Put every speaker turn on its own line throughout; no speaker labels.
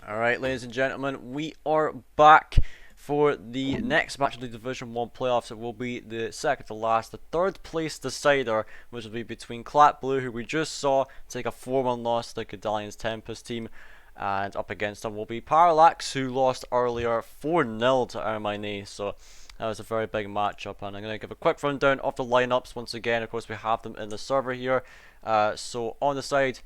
Alright, ladies and gentlemen, we are back for the next match of the Division 1 playoffs. It will be the second to last, the third place decider, which will be between CLAT Blue, who we just saw take a 4-1 loss to the Gedalians Tempest team, and up against them will be Parallax, who lost earlier 4-0 to Armani. So that was a very big matchup, and I'm going to give a quick rundown of the lineups once again. Of course, we have them in the server here. So on the side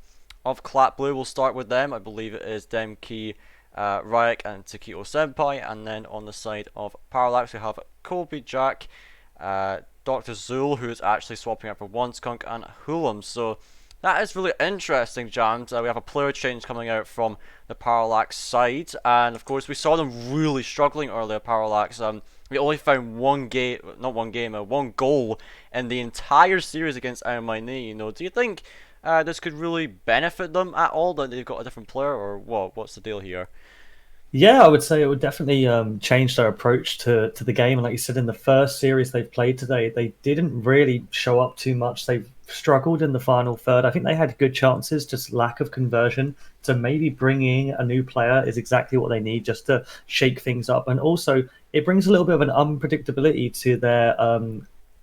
of CLAT Blue, we'll start with them. I believe it is Demkey, Ryek, and Takito Senpai. And then on the side of Parallax, we have Kobe Jack, Dr. Zul, who is actually swapping out for One Skunk, and Hulam. So that is really interesting, Jams. We have a player change coming out from the Parallax side, and of course we saw them really struggling earlier. Parallax, we only found one goal in the entire series against Armani. Do you think this could really benefit them at all, that they've got a different player, or what? What's the deal here?
Yeah, I would say it would definitely change their approach to the game. And like you said, in the first series they've played today, they didn't really show up too much. They've struggled in the final third. I think they had good chances, just lack of conversion. So maybe bringing a new player is exactly what they need, just to shake things up. And also, it brings a little bit of an unpredictability to their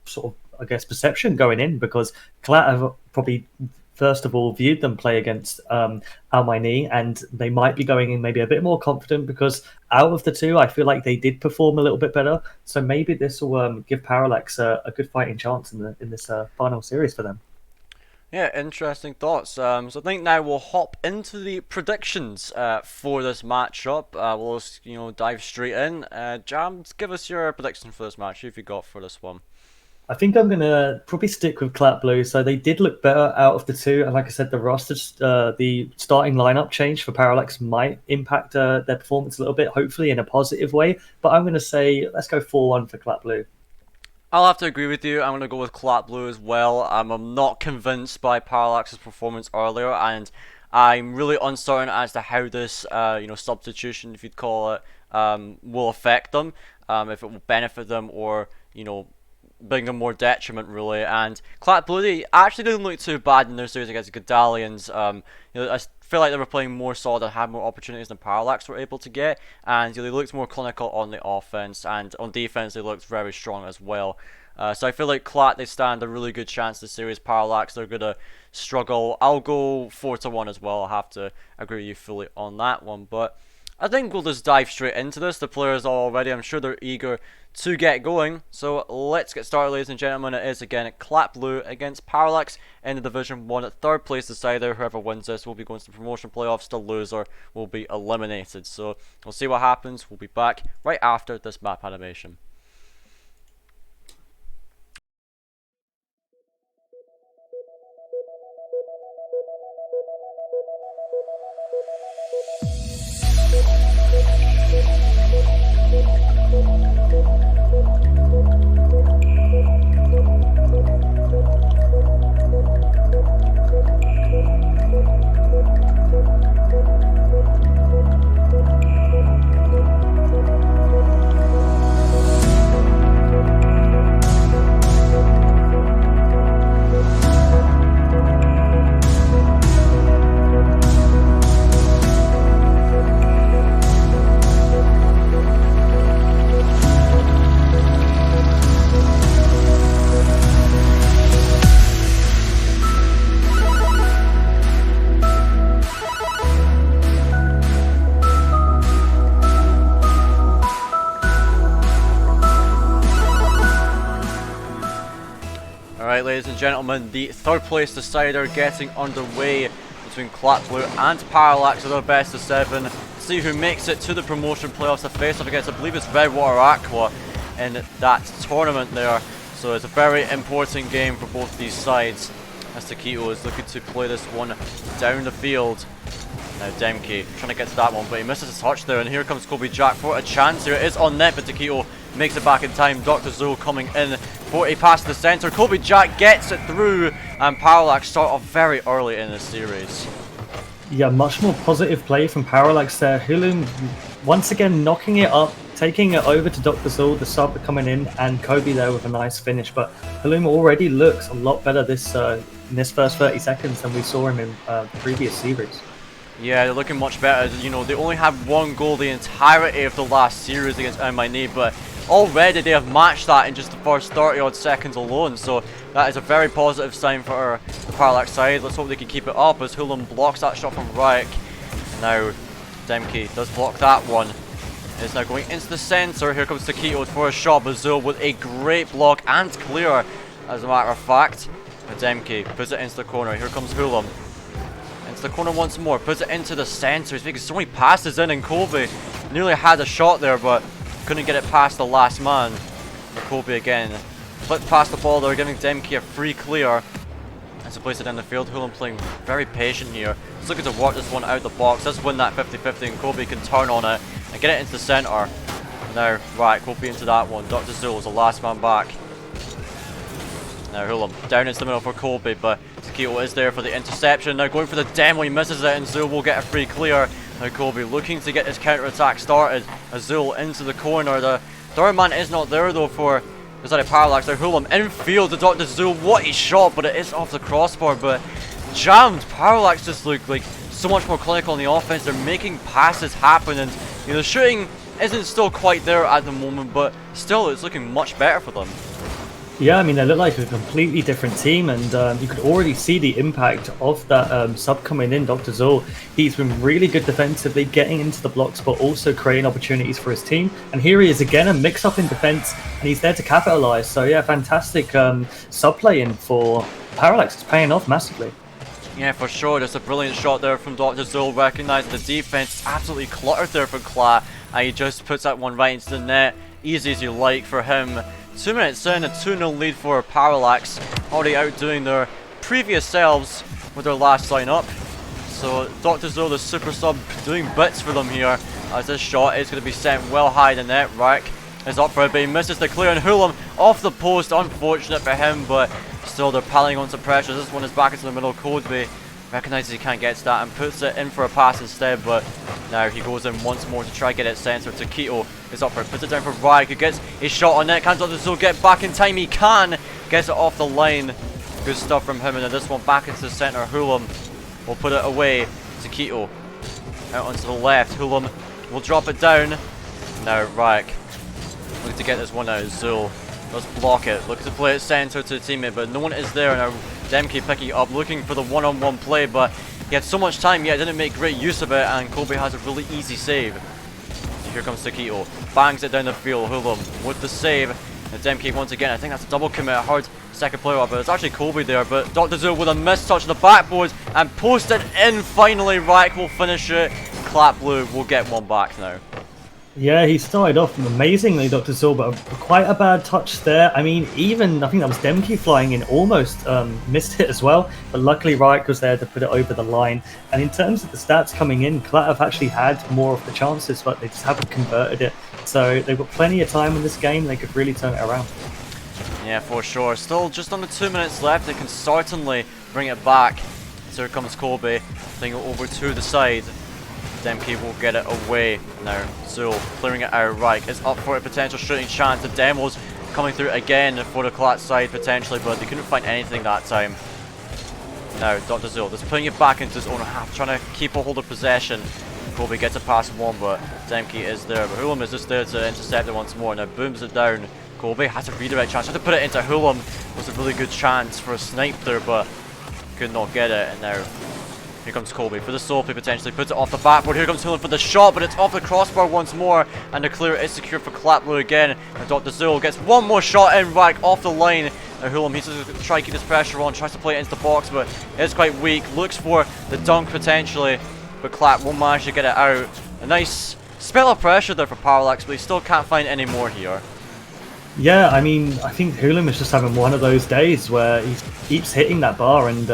sort of, I guess, perception going in, because CLAT have probably first of all viewed them play against Almaini, and they might be going in maybe a bit more confident, because out of the two I feel like they did perform a little bit better. So maybe this will give Parallax a good fighting chance in this final series for them.
Yeah, interesting thoughts. So I think now we'll hop into the predictions for this matchup. We'll just, dive straight in. Jams, give us your prediction for this match. Who have you got for this one?
I think I'm going to probably stick with CLAT Blue. So they did look better out of the two. And like I said, the starting lineup change for Parallax might impact their performance a little bit, hopefully in a positive way. But I'm going to say, let's go 4-1 for CLAT Blue.
I'll have to agree with you. I'm going to go with CLAT Blue as well. I'm not convinced by Parallax's performance earlier, and I'm really uncertain as to how this, substitution, if you'd call it, will affect them. If it will benefit them or, bring them more detriment, really. And CLAT Blue, they actually didn't look too bad in their series against the Gedalians. I feel like they were playing more solid and had more opportunities than Parallax were able to get, and they looked more clinical on the offense, and on defense they looked very strong as well. So I feel like CLAT, they stand a really good chance this series. Parallax, they're gonna struggle. I'll go 4-1 as well. I'll have to agree with you fully on that one, but I think we'll just dive straight into this. The players are already, I'm sure they're eager to get going. So let's get started, ladies and gentlemen. It is again CLAT Blue against Parallax in the Division 1 at third place decider. Whoever wins this will be going to the promotion playoffs. The loser will be eliminated. So we'll see what happens. We'll be back right after this map animation. Alright, ladies and gentlemen, the third place decider getting underway between CLAT Blue and Parallax at their best of 7. See who makes it to the promotion playoffs to face off against, I believe it's Redwater Aqua in that tournament there. So it's a very important game for both these sides, as Takito is looking to play this one down the field. Now Demke trying to get to that one, but he misses a touch there, and here comes Kobe Jack for a chance. Here it is on net, but Takito makes it back in time. Dr. Zoe coming in for a pass to the centre. Kobe Jack gets it through, and Parallax start off very early in the series.
Yeah, much more positive play from Parallax there. Hulum once again knocking it up, taking it over to Dr. Zool, the sub coming in, and Kobe there with a nice finish. But Hulum already looks a lot better in this first 30 seconds than we saw him in the previous series.
Yeah, they're looking much better. You know, they only had one goal the entirety of the last series against MINE, but already they have matched that in just the first 30 odd seconds alone. So that is a very positive sign for the Parallax side. Let's hope they can keep it up as Hulam blocks that shot from Raik. And now Demke does block that one. It's now going into the center. Here comes Taquito for a shot. Bazul with a great block and clear, as a matter of fact. But Demke puts it into the corner. Here comes Hulam. Into the corner once more. Puts it into the center. He's making so many passes in, and Kobe nearly had a shot there, but couldn't get it past the last man. For Kobe again. Flipped past the ball there, giving Demke a free clear. As he plays it in the field, Hulam playing very patient here. He's looking to work this one out the box. Let's win that 50-50, and Kobe can turn on it and get it into the center. Now, right, Kobe into that one. Dr. Zul is the last man back. Now Hulam down into the middle for Kobe, but Taquito is there for the interception. Now going for the demo, he misses it, and Zul will get a free clear. Now Kobe looking to get his counter-attack started. Azul into the corner. The third man is not there though for the side of Parallax. Now Hulam infield to Dr. Zul. What a shot, but it is off the crossbar, but jammed. Parallax just look like so much more clinical on the offense. They're making passes happen, and you know, the shooting isn't still quite there at the moment, but still it's looking much better for them.
Yeah, I mean, they look like a completely different team, and you could already see the impact of that sub coming in, Dr. Zul. He's been really good defensively, getting into the blocks, but also creating opportunities for his team. And here he is again, a mix-up in defense, and he's there to capitalize. So yeah, fantastic sub play in for Parallax. It's paying off massively.
Yeah, for sure. There's a brilliant shot there from Dr. Zul, recognizing the defense. It's absolutely cluttered there for CLAT, and he just puts that one right into the net. Easy as you like for him. 2 minutes in, a 2-0 lead for Parallax, already outdoing their previous selves with their last lineup. So Dr. Zul, the super sub, doing bits for them here, as this shot is going to be sent well high in the net. Raik is up for it, but he misses the clear, and Hulam off the post. Unfortunate for him, but still they're piling on some pressure. This one is back into the middle. Kobe recognizes he can't get to that and puts it in for a pass instead, but now he goes in once more to try to get it centered. Taquito is up for it, puts it down for Raik, who gets a shot on net. Can Dr. Zul get back in time? He can! Gets it off the line. Good stuff from him, and then this one back into the center. Hulam will put it away. Taquito out onto the left. Hulam will drop it down. Now Raik looking to get this one out. Zul does block it, looking to play it center to the teammate, but no one is there. Now Demke picking it up, looking for the one-on-one play, but he had so much time, yet didn't make great use of it, and Kobe has a really easy save. So here comes Taquito, bangs it down the field. Hulam with the save, and Demke once again. I think that's a double commit, a hard second player up, but it's actually Kobe there, but Dr. Zul with a missed touch on the backboard, and posted in finally. Raik will finish it. CLAT Blue will get one back now.
Yeah, he started off amazingly, Dr. Zul, but quite a bad touch there. I mean, even, I think that was Demke flying in, almost missed it as well. But luckily, Raik was there to put it over the line. And in terms of the stats coming in, CLAT have actually had more of the chances, but they just haven't converted it. So they've got plenty of time in this game. They could really turn it around.
Yeah, for sure. Still just under 2 minutes left. They can certainly bring it back. So here comes Kobe, playing it over to the side. Demke will get it away. Now Zul clearing it out. Raik is up for a potential shooting chance. The demos coming through again for the CLAT side potentially, but they couldn't find anything that time. Now Dr. Zul just putting it back into his own half, trying to keep a hold of possession. Kobe gets it past one, but Demke is there. But Hulam is just there to intercept it once more. Now booms it down. Kobe has a redirect chance. Had to put it into Hulam. Was a really good chance for a snipe there, but could not get it. And now here comes Kobe for the solo play, potentially puts it off the backboard. Here comes Hulam for the shot, but it's off the crossbar once more, and the clear is secure for CLAT Blue again. And Dr. Zul gets one more shot in, Raik off the line. Now Hulam, he's just going to try to keep his pressure on, tries to play it into the box, but it's quite weak. Looks for the dunk potentially, but CLAT won't manage to get it out. A nice spell of pressure there for Parallax, but he still can't find any more here.
Yeah, I mean, I think Hulam is just having one of those days where he keeps hitting that bar, and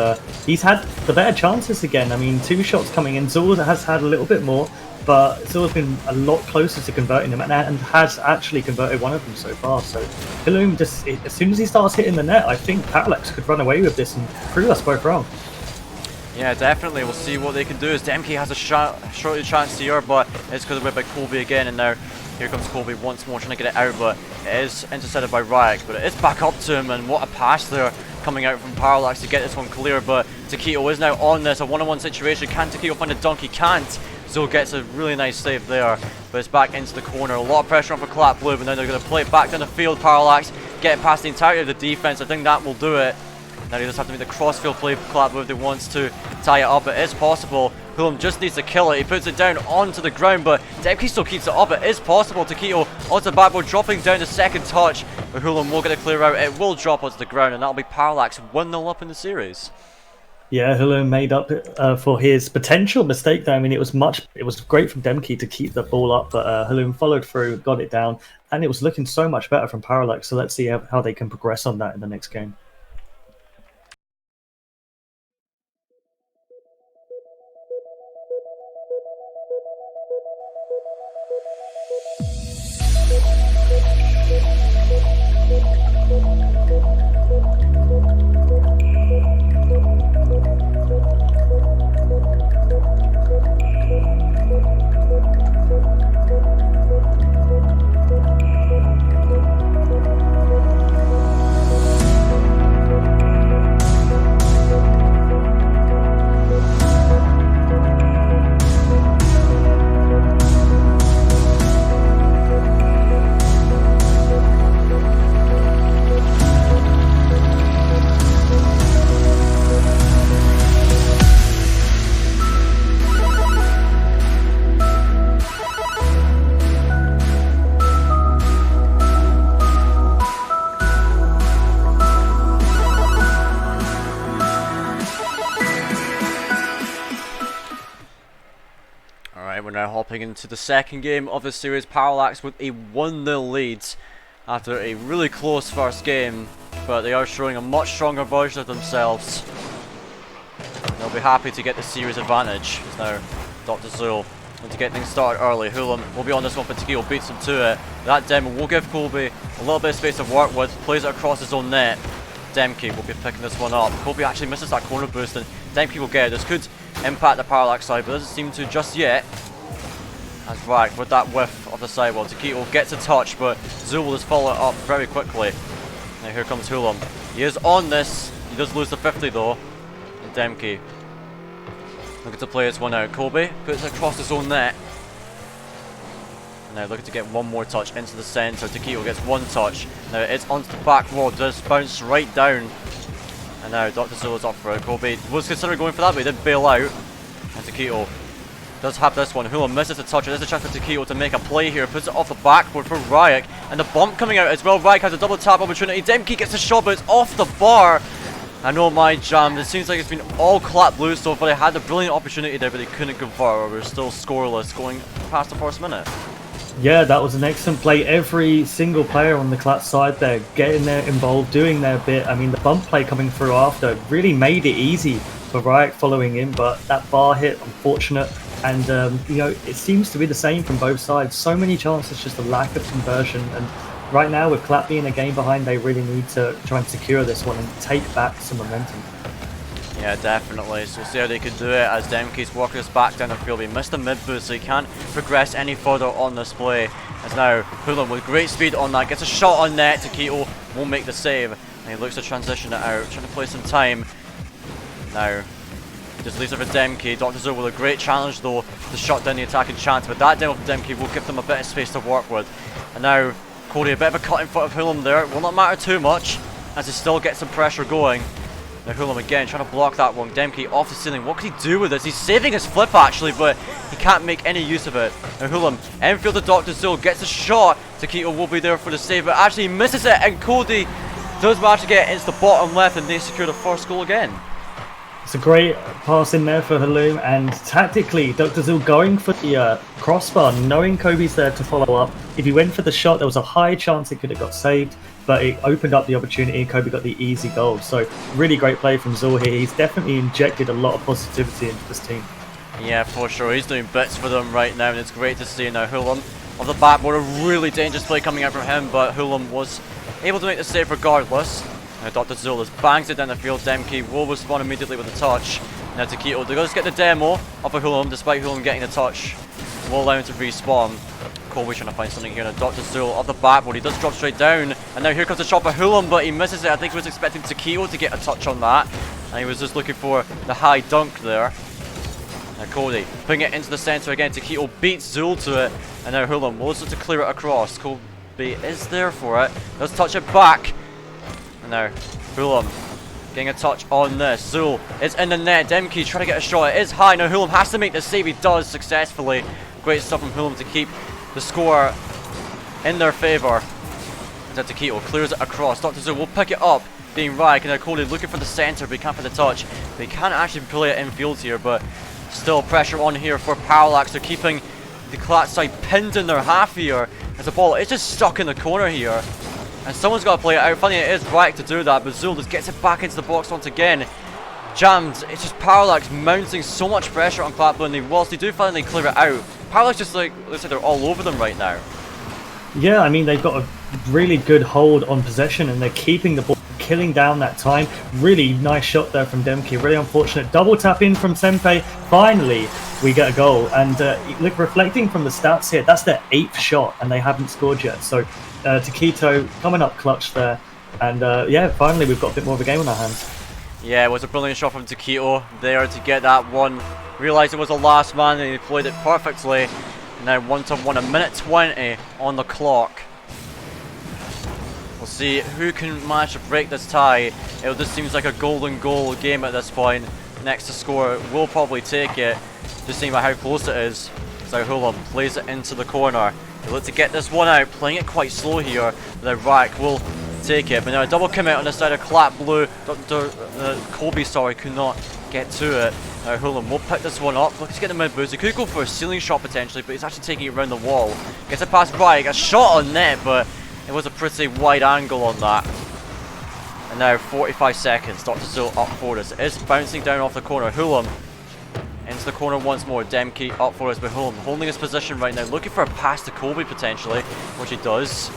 he's had the better chances again. I mean, 2 shots coming in. Zul has had a little bit more, but Zul's been a lot closer to converting them, and has actually converted one of them so far. So Hulam, just as soon as he starts hitting the net, I think Parallax could run away with this and prove us both wrong.
Yeah, definitely. We'll see what they can do, as Demke has a shortly chance here, but it's going to whip by Kobe again, and now here comes Kobe once more trying to get it out, but it is intercepted by Raik, but it is back up to him, and what a pass there coming out from Parallax to get this one clear, but Taquito is now on this, a one-on-one situation. Can Taquito find a dunk? He can't. Zoe gets a really nice save there, but it's back into the corner. A lot of pressure on for CLAT Blue, but now they're going to play it back down the field. Parallax get past the entirety of the defense. I think that will do it. Now they just have to make the crossfield play for CLAT Blue if they wants to tie it up. It is possible. Hulum just needs to kill it. He puts it down onto the ground, but Demke still keeps it up. It is possible. Taquito onto the backboard, dropping down the second touch. But Hulum will get a clear out. It will drop onto the ground, and that'll be Parallax 1-0 up in the series.
Yeah, Hulum made up for his potential mistake there. I mean, it was great from Demke to keep the ball up, but Hulum followed through, got it down, and it was looking so much better from Parallax. So let's see how they can progress on that in the next game.
We're now hopping into the second game of the series. Parallax with a 1-0 lead after a really close first game, but they are showing a much stronger version of themselves. They'll be happy to get the series advantage. Now, Dr. Zool want to get things started early. Hulum will be on this one, but Taquito beats him to it. That demo will give Colby a little bit of space to work with, plays it across his own net. Demke will be picking this one up. Colby actually misses that corner boost, and Demke will get it. This could impact the Parallax side, but doesn't seem to just yet. As right, with that whiff of the sidewall, Taquito gets a touch, but Zool will just follow it up very quickly. Now here comes Hulum. He is on this. He does lose the 50 though. And Demke looking to play this one out. Colby puts it across his own net. And now looking to get one more touch into the centre. Taquito gets one touch. Now it's onto the back wall, does bounce right down. And now Dr. Zool is up for it. Colby was considering going for that, but he did bail out. And Taquito does have this one. Hulum misses the touch. There's a chance for Taquito to make a play here. Puts it off the backboard for Ryek. And the bump coming out as well. Ryek has a double tap opportunity. Demke gets a shot, but it's off the bar. I know my jam. It seems like it's been all CLAT Blue so far. They had a brilliant opportunity there, but they couldn't convert. We're still scoreless going past the first minute.
Yeah, that was an excellent play. Every single player on the CLAT side there getting there involved, doing their bit. I mean, the bump play coming through after really made it easy for Ryek following in, but that bar hit, unfortunate. And, you know, it seems to be the same from both sides. So many chances, just a lack of conversion. And right now, with CLAT being a game behind, they really need to try and secure this one and take back some momentum.
Yeah, definitely. So we'll see how they can do it as Demke's working us back down the field. He missed a mid boost, so he can't progress any further on this play. As now, Hulum with great speed on that, gets a shot on net. Taquito won't make the save. And he looks to transition it out, trying to play some time. Now, just leaves it for Demke. Dr. Zool with a great challenge though to shut down the attacking chance, but that demo from Demke will give them a bit of space to work with. And now Cody, a bit of a cut in front of Hulum there. It will not matter too much as he still gets some pressure going. Now Hulum again trying to block that one. Demke off the ceiling. What can he do with this? He's saving his flip actually, but he can't make any use of it. Now Hulum, infield to Dr. Zool, gets a shot. Taquito will be there for the save, but actually he misses it, and Cody does manage to get into the bottom left, and they secure the first goal again.
It's a great pass in there for Hulum, and tactically, Dr. Zool going for the crossbar, knowing Kobe's there to follow up. If he went for the shot, there was a high chance it could have got saved, but it opened up the opportunity and Kobe got the easy goal. So really great play from Zool here. He's definitely injected a lot of positivity into this team.
Yeah, for sure. He's doing bits for them right now, and it's great to see. Now Hulum off the backboard, a really dangerous play coming out from him, but Hulum was able to make the save regardless. Now Dr. Zool has bangs it down the field. Demke will respond immediately with a touch. Now Taquito, they just get the demo off of Hulum, despite Hulum getting the touch. Will allow him to respawn. Colby trying to find something here. Dr. Zool off the backboard. He does drop straight down. And now here comes the shot for Hulam, but he misses it. I think he was expecting Taquito to get a touch on that. And he was just looking for the high dunk there. Now Cody putting it into the center again. Taquito beats Zool to it. And now Hulam will look to clear it across. Colby is there for it. Does touch it back. And now Hulam getting a touch on this. Zool is in the net. Demke trying to get a shot. It is high. Now Hulam has to make the save. He does successfully. Great stuff from Hulam to keep the score in their favour. And Taquito clears it across. Dr. Zool will pick it up. Being right. And now Cody looking for the centre, but he can't find the touch. They can't actually play it infield here, but still pressure on here for Parallax. They're keeping the CLAT side pinned in their half here. As the ball is just stuck in the corner here. And someone's got to play it out. Funny, it is right to do that, but Zool just gets it back into the box once again. Jammed. It's just Parallax mounting so much pressure on CLAT Blue, and whilst they do finally clear it out, Parallax just looks like they're all over them right now.
Yeah, I mean, they've got a really good hold on possession, and they're keeping the ball, killing down that time. Really nice shot there from Demke. Really unfortunate. Double tap in from Senpei. Finally, we get a goal. And look, reflecting from the stats here, that's their 8th shot, and they haven't scored yet. So Taquito coming up clutch there. And yeah, finally we've got a bit more of a game on our hands.
Yeah, it was a brilliant shot from Taquito there to get that one. Realised it was the last man, and he played it perfectly. Now 1-1, a minute 20 on the clock. We'll see who can manage to break this tie. It just seems like a golden goal game at this point. Next to score will probably take it, just seeing how close it is. So Hulam plays it into the corner. They look to get this one out, playing it quite slow here. The Rack will take it, but now a double commit on the side of CLAT Blue. Colby, sorry, could not get to it. Now Hulam will pick this one up. Look, he's getting the mid boost. He could go for a ceiling shot potentially, but he's actually taking it around the wall. Gets it past Bright, a shot on net, but it was a pretty wide angle on that. And now 45 seconds. Dr. Zool up for us. It is bouncing down off the corner. Hulam into the corner once more. Demke up for us, but Hulam holding his position right now, looking for a pass to Colby potentially, which he does.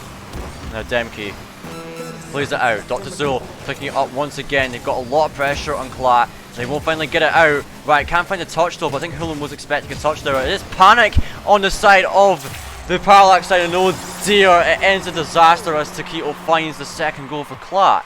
Now Demke plays it out. Dr. Zool picking it up once again. They've got a lot of pressure on CLAT. They won't finally get it out. Right, can't find a touch though, but I think Hulam was expecting a touch there. It is panic on the side of the Parallax side, and oh dear, it ends in disaster as Taquito finds the second goal for CLAT.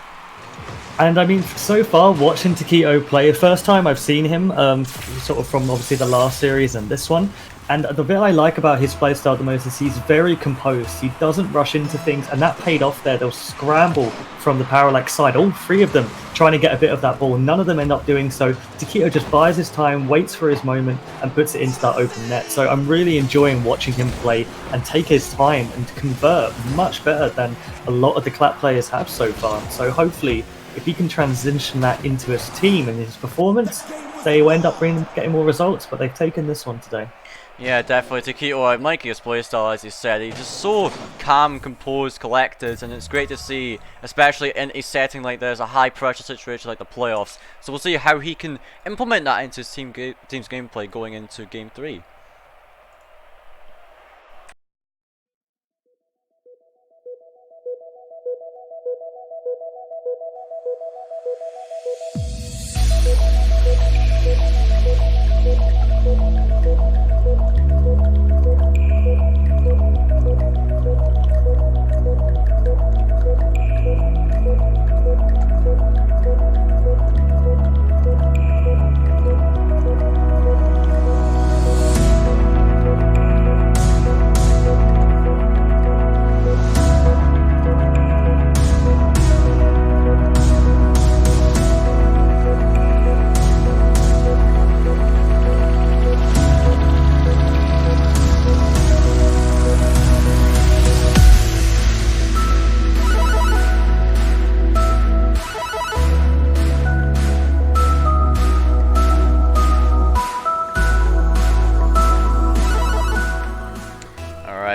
And I mean, so far, watching Taquito play, the first time I've seen him, sort of from obviously the last series and this one, and the bit I like about his play style the most is he's very composed. He doesn't rush into things, and that paid off there. They'll scramble from the Parallax side, all 3 of them trying to get a bit of that ball. None of them end up doing so. Taquito just buys his time, waits for his moment, and puts it into that open net. So I'm really enjoying watching him play and take his time and convert much better than a lot of the CLAT players have so far. So hopefully, if he can transition that into his team and his performance, they will end up getting more results, but they've taken this one today.
Yeah, definitely. Taquito, I'm liking his playstyle, as he said. He's just so calm, composed, collected, and it's great to see, especially in a setting like this, a high-pressure situation like the playoffs. So we'll see how he can implement that into his team's gameplay going into Game 3.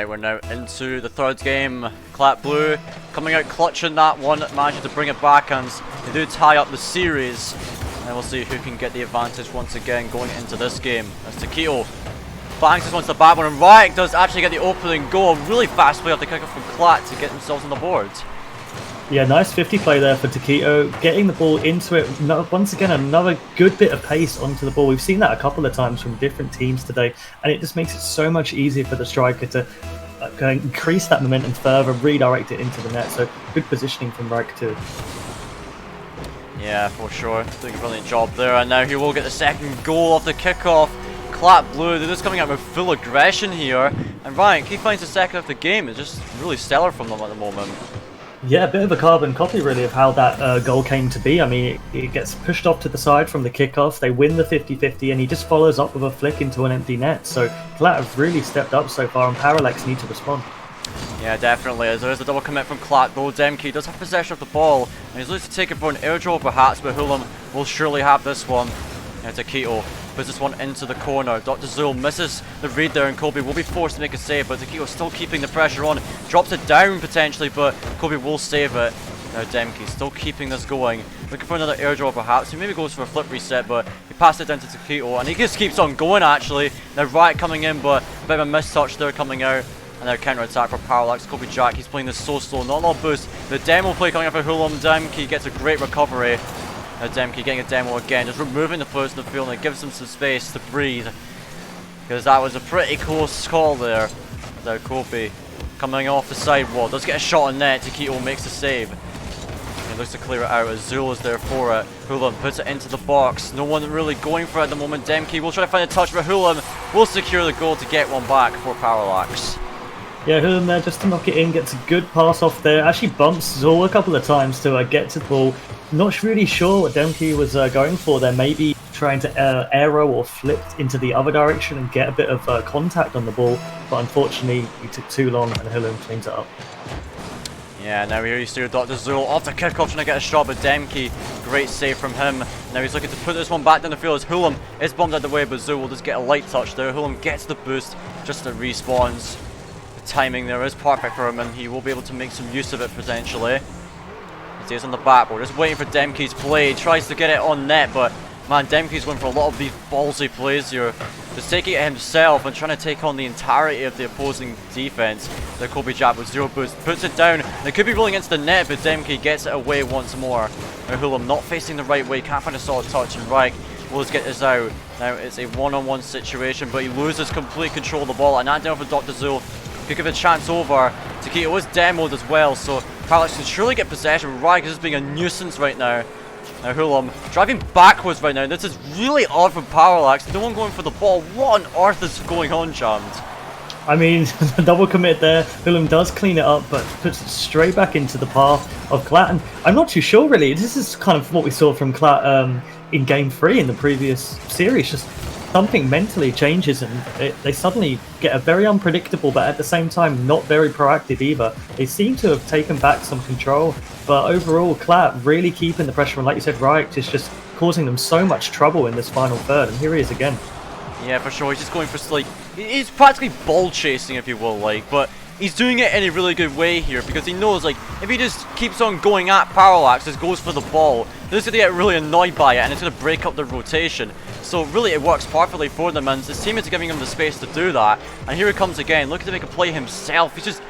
We're now into the third game. CLAT Blue coming out clutch in that one, managing to bring it back, and they do tie up the series. And we'll see who can get the advantage once again going into this game. As Taquito bangs this one to the back one, and Riot does actually get the opening goal. Really fast play off the kicker from CLAT to get themselves on the board.
Yeah, nice 50 play there for Taquito, getting the ball into it. Once again, another good bit of pace onto the ball. We've seen that a couple of times from different teams today, and it just makes it so much easier for the striker to increase that momentum further, redirect it into the net. So good positioning from Reich too.
Yeah, for sure. Doing a brilliant job there, and now he will get the second goal off the kickoff. CLAT Blue, they're just coming out with full aggression here, and Ryan, he finds the second of the game. It's just really stellar from them at the moment.
Yeah, a bit of a carbon copy really of how that goal came to be. I mean, it gets pushed off to the side from the kickoff, they win the 50-50, and he just follows up with a flick into an empty net. So CLAT have really stepped up so far, and Parallax need to respond.
Yeah, definitely. As there is a double commit from CLAT, though Demke does have possession of the ball, and he's looking to take it for an air draw perhaps, but Hulam will surely have this one. Yeah, Taquito puts this one into the corner. Dr. Zul misses the read there, and Kobe will be forced to make a save, but Taquito still keeping the pressure on. Drops it down potentially, but Kobe will save it. Now Demke still keeping this going. Looking for another air draw perhaps. He maybe goes for a flip reset, but he passed it down to Taquito, and he just keeps on going actually. Now Riot coming in, but a bit of a missed touch there coming out. And now counter attack for Parallax. Kobe Jack, he's playing this so slow, not a lot of boost. The demo play coming up for Hulam. Demke gets a great recovery. Now Demke getting a demo again, just removing the players in the field, and it gives him some space to breathe. Because that was a pretty close call there. Now Kobe coming off the sidewall, does get a shot on net. Taquito makes the save. He looks to clear it out as Zul is there for it. Hulam puts it into the box. No one really going for it at the moment. Demke will try to find a touch, but Hulam will secure the goal to get one back for Parallax.
Yeah, Hulam there just to knock it in, gets a good pass off there. Actually bumps Zul a couple of times to get to the ball. Not really sure what Demke was going for there. Maybe trying to arrow or flip into the other direction and get a bit of contact on the ball. But unfortunately, he took too long and Hulam cleans it up.
Yeah, now here you see Dr. Zul off the kickoff trying to get a shot, but Demke, great save from him. Now he's looking to put this one back down the field as Hulam is bombed out the way, but Zul will just get a light touch there. Hulam gets the boost, just it respawns. The timing there is perfect for him, and he will be able to make some use of it potentially. He stays on the backboard, just waiting for Demke's play. He tries to get it on net, but man, Demke's going for a lot of these ballsy plays here. Just taking it himself and trying to take on the entirety of the opposing defense. The Kobe Jab with zero boost puts it down. They could be rolling into the net, but Demke gets it away once more. Now Hulam not facing the right way, can't find a solid touch, and Reich will just get this out. Now it's a one-on-one situation, but he loses complete control of the ball, and that down for Dr. Zul could give a chance over. Taquito was demoed as well, so Parallax can surely get possession. Reich is just being a nuisance right now. Now Hulam driving backwards right now. This is really odd from Parallax. No one going for the ball. What on earth is going on, Jams?
I mean, the double commit there. Hulam does clean it up, but puts it straight back into the path of CLAT. And I'm not too sure, really. This is kind of what we saw from CLAT in Game 3 in the previous series. Just something mentally changes, and they suddenly get a very unpredictable, but at the same time, not very proactive either. They seem to have taken back some control, but overall, CLAT really keeping the pressure on. Like you said, Reich is just causing them so much trouble in this final third, and here he is again.
Yeah, for sure. He's just going for, like, he's practically ball chasing, if you will, like, but he's doing it in a really good way here because he knows, like, if he just keeps on going at Parallax, just goes for the ball, they're just going to get really annoyed by it, and it's going to break up the rotation. So really, it works perfectly for them, and his teammates are giving him the space to do that. And here he comes again, looking to make a play himself. He's just,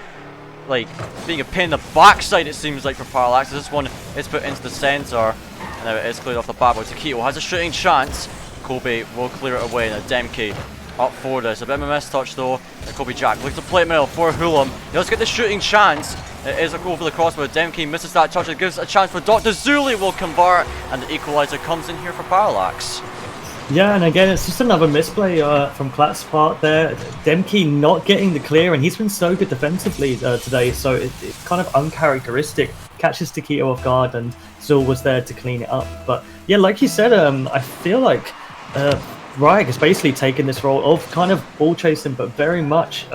like, being a pain in the backside, it seems like, for Parallax. This one is put into the center, and now it is cleared off the backboard. Taquito has a shooting chance. Kobe will clear it away. Now Demke up for this. A bit of a missed touch though. And Kobe Jack looks to play it middle for Hulam. He does get the shooting chance. It is a goal for the crossbar. Demke misses that touch. It gives a chance for Dr. Zuli will convert, and the equalizer comes in here for Parallax.
Yeah, and again, it's just another misplay from CLAT's part there. Demke not getting the clear, and he's been so good defensively today, so it's kind of uncharacteristic. Catches Taquito off guard, and Zul was there to clean it up. But yeah, like you said, I feel like Reich has basically taken this role of kind of ball chasing, but very much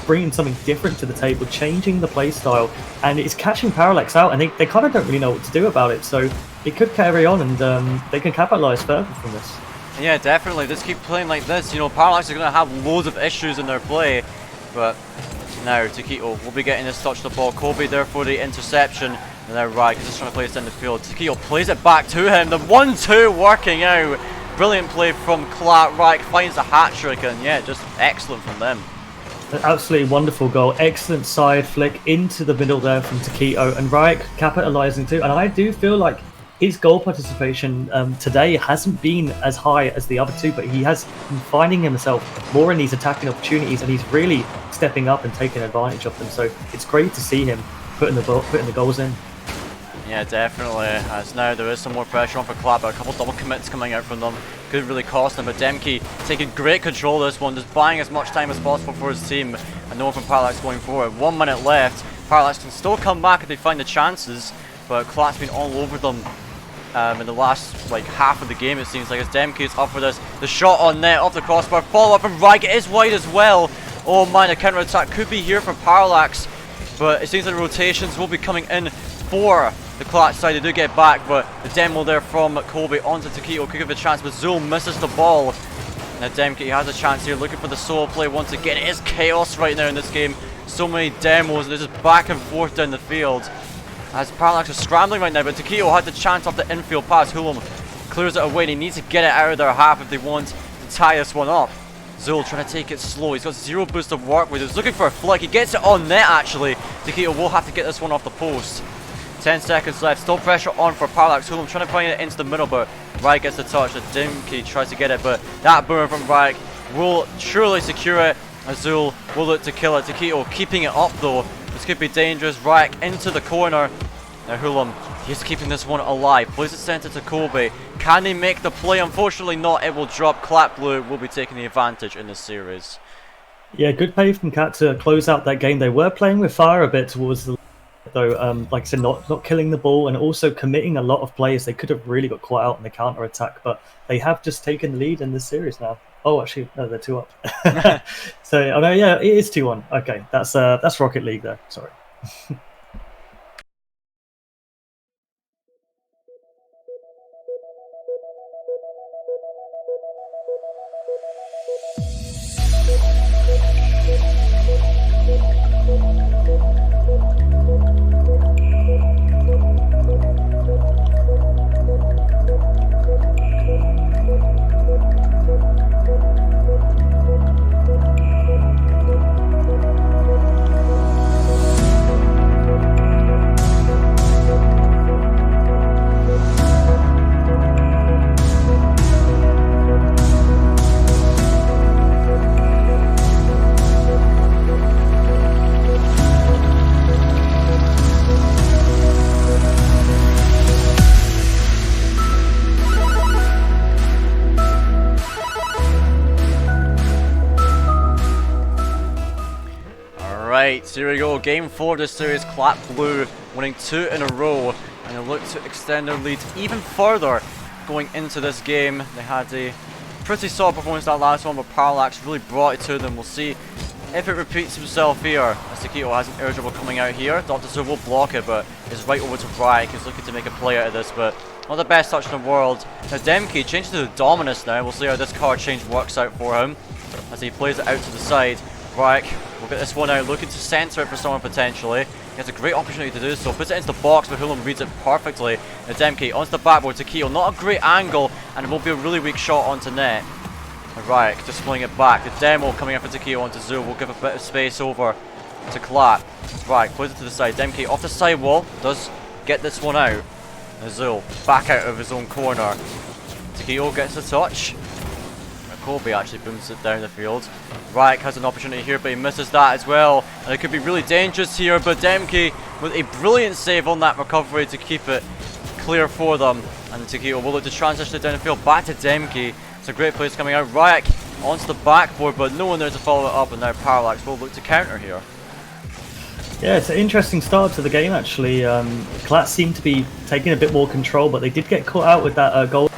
bringing something different to the table, changing the play style, and it's catching Parallax out, and they kind of don't really know what to do about it. So it could carry on, and they can capitalize further from this.
Yeah, definitely. Just keep playing like this. You know, Parallax are going to have loads of issues in their play, but now Taquito will be getting this touch to the ball. Kobe there for the interception, and now Reich is just trying to play this in the field. Taquito plays it back to him. The 1-2 working out. Brilliant play from CLAT. Reich finds a hat-trick, and yeah, just excellent from them.
An absolutely wonderful goal. Excellent side flick into the middle there from Taquito, and Reich capitalizing too. And I do feel like his goal participation today hasn't been as high as the other two, but he has been finding himself more in these attacking opportunities, and he's really stepping up and taking advantage of them. So it's great to see him putting the goals in.
Yeah, definitely. As now there is some more pressure on for CLAT, but a couple double commits coming out from them could really cost them. But Demke taking great control of this one, just buying as much time as possible for his team, and no from Parallax going forward. 1 minute left. Parallax can still come back if they find the chances, but CLAT's been all over them in the last half of the game, it seems like, as Demke is up for this. The shot on net off the crossbar, follow up, and Reich is wide as well. Oh man, a counter attack could be here for Parallax, but it seems like rotations will be coming in for the CLAT side. They do get back, but the demo there from Kobe onto Taquito could give a chance, but Zul misses the ball. Now Demke has a chance here, looking for the solo play once again. It is chaos right now in this game. So many demos, and they're just back and forth down the field. As Parallax is scrambling right now, but Taquito had the chance off the infield pass. Hulam clears it away, and he needs to get it out of their half if they want to tie this one up. Zul trying to take it slow. He's got zero boost of work with. He's looking for a flick. He gets it on net actually. Taquito will have to get this one off the post. 10 seconds left. Still pressure on for Parallax. Hulam trying to find it into the middle, but Reich gets the touch. Demke tries to get it, but that boomer from Reich will surely secure it. Azul will look to kill it. Taquito keeping it up though. This could be dangerous. Reich into the corner. Now Hulam, he's keeping this one alive. Plays it center to Kobe. Can they make the play? Unfortunately not. It will drop. CLAT Blue will be taking the advantage in this series.
Yeah, good play from CLAT to close out that game. They were playing with fire a bit towards the though, like I said, not killing the ball and also committing a lot of players. They could have really got caught out in the counter attack, but they have just taken the lead in this series now. Oh, actually, no, they're 2 up. So, oh no, yeah, it is 2-1. Okay, that's Rocket League there. Sorry.
Right, here we go. Game 4 of this series. CLAT Blue winning 2 in a row, and they look to extend their lead even further going into this game. They had a pretty solid performance that last one, but Parallax really brought it to them. We'll see if it repeats himself here. As Taquito has an air dribble coming out here. Dr. Sur will block it, but it's right over to Reich. He's looking to make a play out of this, but not the best touch in the world. Now Demke changes to the Dominus now. We'll see how this card change works out for him as he plays it out to the side. Reich will get this one out, looking to center it for someone potentially. He has a great opportunity to do so. Puts it into the box, but Hulam reads it perfectly. Now Demke onto the backboard. Taquito, not a great angle, and it will be a really weak shot onto net. Reich just pulling it back. The demo coming up for Taquito onto Zul will give a bit of space over to CLAT. Reich plays it to the side. Demke off the side wall, does get this one out. Now Zul back out of his own corner. Taquito gets a touch. Kobe actually booms it down the field. Reich has an opportunity here, but he misses that as well. And it could be really dangerous here, but Demke with a brilliant save on that recovery to keep it clear for them. And Taquito will look to transition it down the field back to Demke. It's a great place coming out. Reich onto the backboard, but no one there to follow it up, and now Parallax will look to counter here.
Yeah, it's an interesting start to the game actually. CLAT seemed to be taking a bit more control, but they did get caught out with that goal.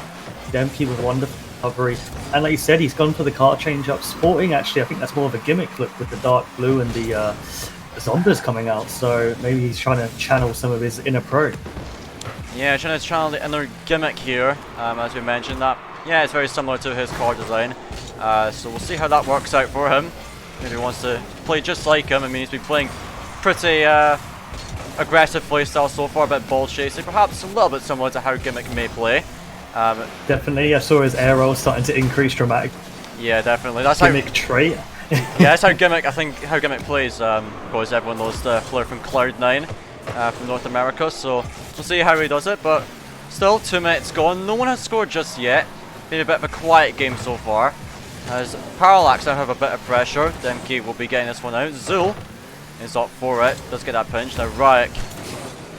Demke with a wonderful recovery. And like you said, he's gone for the card change up. Sporting, actually, I think that's more of a gimmick look with the dark blue and the zombies coming out. So maybe he's trying to channel some of his inner pro.
Yeah, trying to channel the inner gimmick here, as we mentioned. That, yeah, it's very similar to his card design. So we'll see how that works out for him. Maybe he wants to play just like him. I mean, he's been playing pretty aggressive playstyle so far, a bit ball chasing, perhaps a little bit similar to how Gimmick may play.
Definitely, I saw his air roll starting to increase dramatically.
Yeah, definitely. That's
Gimmick
how,
trait.
Yeah, that's how Gimmick. I think how Gimmick plays. Because everyone knows the player from Cloud9 from North America. So we'll see how he does it. But Still 2 minutes gone. No one has scored just yet. Been a bit of a quiet game so far. As Parallax now have a bit of pressure. Demke will be getting this one out. Zul is up for it. Does get that pinch. Now Ryek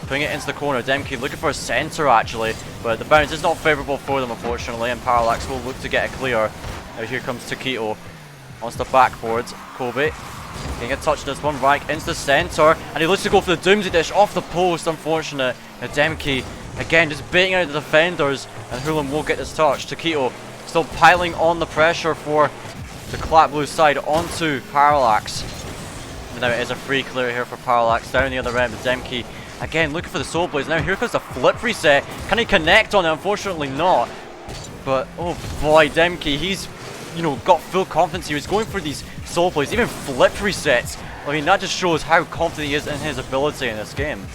putting it into the corner. Demke looking for a centre actually. But the bounce is not favourable for them unfortunately. And Parallax will look to get a clear. Now here comes Taquito. Onto the backboard. Kobe getting a touch on this one. Ryek into the centre. And he looks to go for the Doomsday Dish off the post. Unfortunate. Now Demke again just baiting out the defenders. And Hulam will get this touch. Taquito still piling on the pressure for the CLAT Blue side onto Parallax. But now it is a free clear here for Parallax down the other end. But Demke again looking for the Soul Blaze. Now here comes the flip reset. Can he connect on it? Unfortunately not. But oh boy, Demke, he's got full confidence. He was going for these Soul Blaze, even flip resets. I mean, that just shows how confident he is in his ability in this game.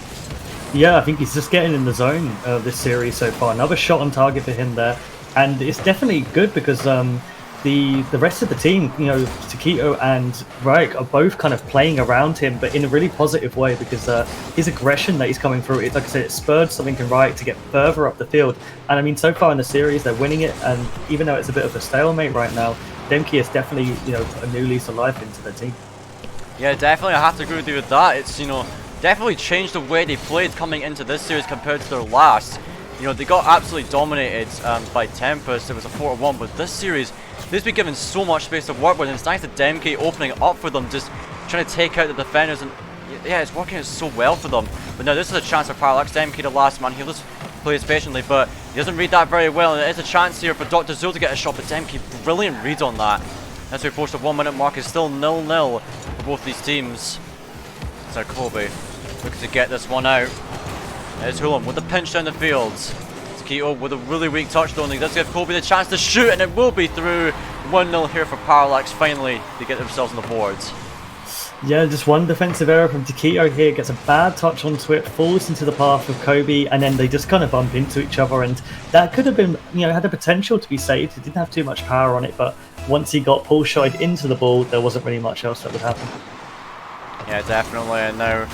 Yeah, I think he's just getting in the zone of this series so far. Another shot on target for him there. And it's definitely good because the rest of the team, Taquito and Ryek are both kind of playing around him, but in a really positive way because his aggression that he's coming through, like I said, it spurred something in Ryek to get further up the field. And I mean, so far in the series, they're winning it. And even though it's a bit of a stalemate right now, Demke has definitely, put a new lease of life into their team.
Yeah, definitely. I have to agree with you with that. It's, definitely changed the way they played coming into this series compared to their last. They got absolutely dominated by Tempest. It was a 4-1, but this series, they've been given so much space to work with, and it's thanks to Demke opening up for them, just trying to take out the defenders, and yeah, it's working out so well for them. But now this is a chance for Parallax. Demke, the last man, he just plays patiently, but he doesn't read that very well, and it is a chance here for Dr. Zul to get a shot, but Demke, brilliant read on that. As we approach the 1 minute mark, it's still 0-0 for both these teams. So Kobe looking to get this one out. There's Hulam with the pinch down the field. Taquito with a really weak touch though, and he does give Kobe the chance to shoot, and it will be through. 1-0 here for Parallax. Finally, they get themselves on the boards.
Yeah, just one defensive error from Taquito here, gets a bad touch onto it, falls into the path of Kobe, and then they just kind of bump into each other, and that could have been, had the potential to be saved. It didn't have too much power on it, but once he got pull shot into the ball, there wasn't really much else that would happen.
Yeah, definitely, and now